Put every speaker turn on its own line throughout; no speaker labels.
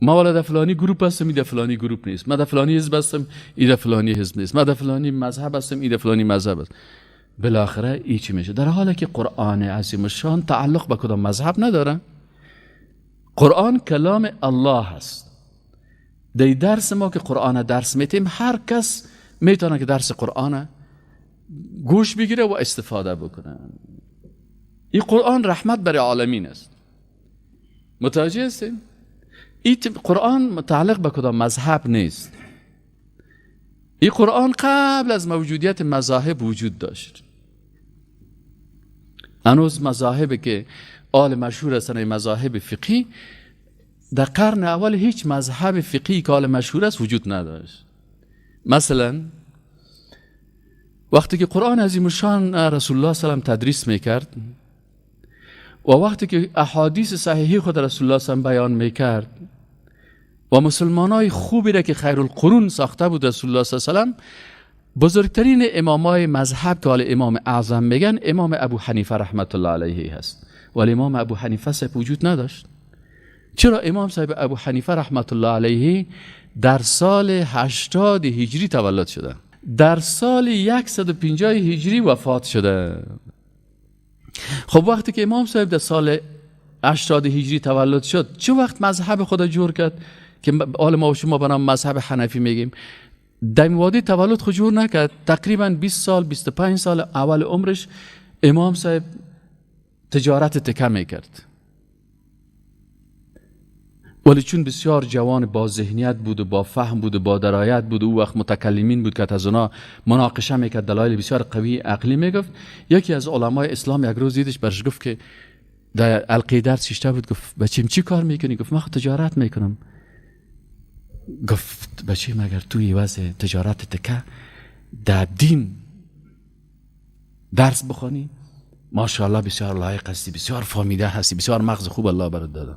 ما والا در فلانی گروپ هستم، این در فلانی گروپ نیست. ما در فلانی حزب هستم، این در فلانی حزب نیست. ما در فلانی مذهب هستم، این در فلانی مذهب است. بالاخره این چی میشه؟ در حالی که قرآن عظیم الشان تعلق به کدام مذهب نداره. قرآن کلام الله هست. در درس ما که قرآن درس میتیم، هر کس میتونه که درس قرآن گوش بگیره و استفاده بکنه. این قرآن رحمت برای عالمین است. متوجه هستیم؟ این قرآن متعلق به کدام مذهب نیست. این قرآن قبل از موجودیت مذاهب وجود داشت. هنوز مذاهبی که آل مشهور هستند، مذاهب فقهی، در قرن اول هیچ مذهب فقهی که آل مشهور است وجود نداشت. مثلا وقتی که قرآن عظیم الشان رسول الله صلی الله علیه و تدریس میکرد و وقتی که احادیث صحیحی خود رسول الله صلی الله علیه و بیان میکرد و مسلمانای خوبی را که خیر القرون ساخته بود رسول الله صلی الله علیه و بزرگترین امامای مذهب که حال امام اعظم میگن، امام ابو حنیفه رحمت الله علیه هست. ولی امام ابو حنیفه صاحب وجود نداشت. چرا؟ امام صاحب ابو حنیفه رحمت الله علیه در سال 80 هجری تولد شده، در سال 150 هجری وفات شده. خب وقتی که امام صاحب در سال 80 هجری تولد شد، چه وقت مذهب خود جور کرد که حال ما و شما به نام مذهب حنفی میگیم؟ در وادی تولد خود جور نکرد. تقریبا 20 سال 25 سال اول عمرش امام صاحب تجارت تکه میکرد. ولی چون بسیار جوان با ذهنیت بود و با فهم بود و با درایت بود، او وقت متکلمین بود که از اونا مناقشه میکرد، دلایل بسیار قوی عقلی میگفت. یکی از علمای اسلام یک روز دیدش، برش گفت که در حلقه درس شیشته بود، گفت بچیم چی کار میکنی؟ گفت من خود تجارت میکنم. گفت بچیم اگر توی وضع تجارت تکه در دین درس بخوانی، ماشاءالله بسیار لایق هستی، بسیار فهمیده هستی، بسیار مغز خوب الله برات داده.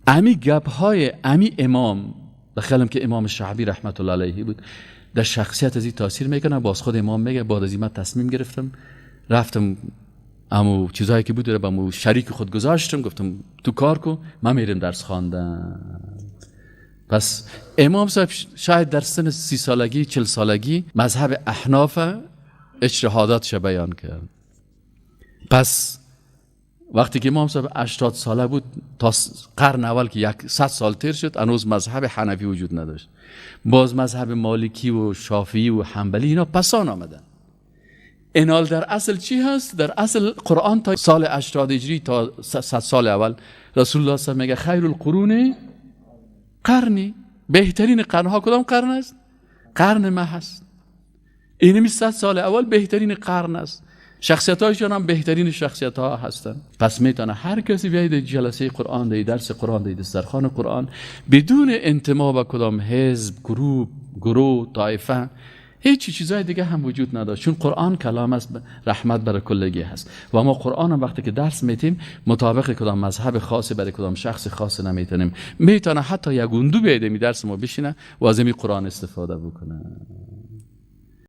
امی گپ های امی امام، بخیالم که امام شعبی رحمت الله علیه بود، در شخصیت از این تاثیر میکنه. باز خود امام میگه بعد از این من تصمیم گرفتم، رفتم امو چیزایی که بود رو با امو شریک خود گذاشتم، گفتم تو کار کن، من میرم درس خواندن. پس امام صاحب شاید در سن 30 سالگی 40 سالگی مذهب احناف اجتهاداتش بیان کرد. پس وقتی که امام صاحب 80 ساله بود، تا قرن اول که 100 سال تیر شد، هنوز مذهب حنفی وجود نداشت. باز مذهب مالکی و شافعی و حنبلی اینا پسان آمدن. اینال در اصل چی هست؟ در اصل قرآن تا سال 80 هجری تا 100 سال اول رسول الله صلی الله علیه و میگه خیر القرون قرنی. بهترین قرنها کدام قرن است؟ قرن ما هست. اینمی 100 سال اول بهترین قرن است. شخصیت هایشان هم بهترین شخصیت ها هستن. پس میتونه هر کسی بیاید جلسه قرآن، در درس قرآن، در دسترخوان قرآن، بدون انتماع به کدام حزب، گروه، طایفه، هیچ چیزای دیگه هم وجود نداره. چون قرآن کلام است، رحمت برای کلگی هست. و ما قرآن هم وقتی که درس میتیم مطابق کدام مذهب خاصی برای کدام شخص خاصی نمیتونیم. میتونه حتی یک گوندو بیاید می درس ما بشینه و از این قرآن استفاده بکنه.